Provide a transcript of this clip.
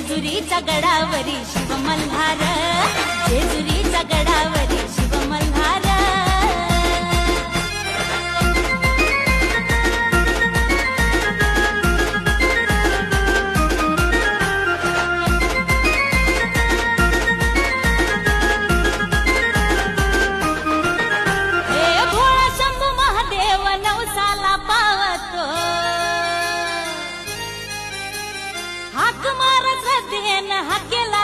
जेजुरीच्या गडावरी शिव मल्हार, जेजुरीच्या गडावरी शिव मल्हार. हे भोळा शंभू महादेव नवसाला पावतो, हाक मार श्रद्धेन हाकेला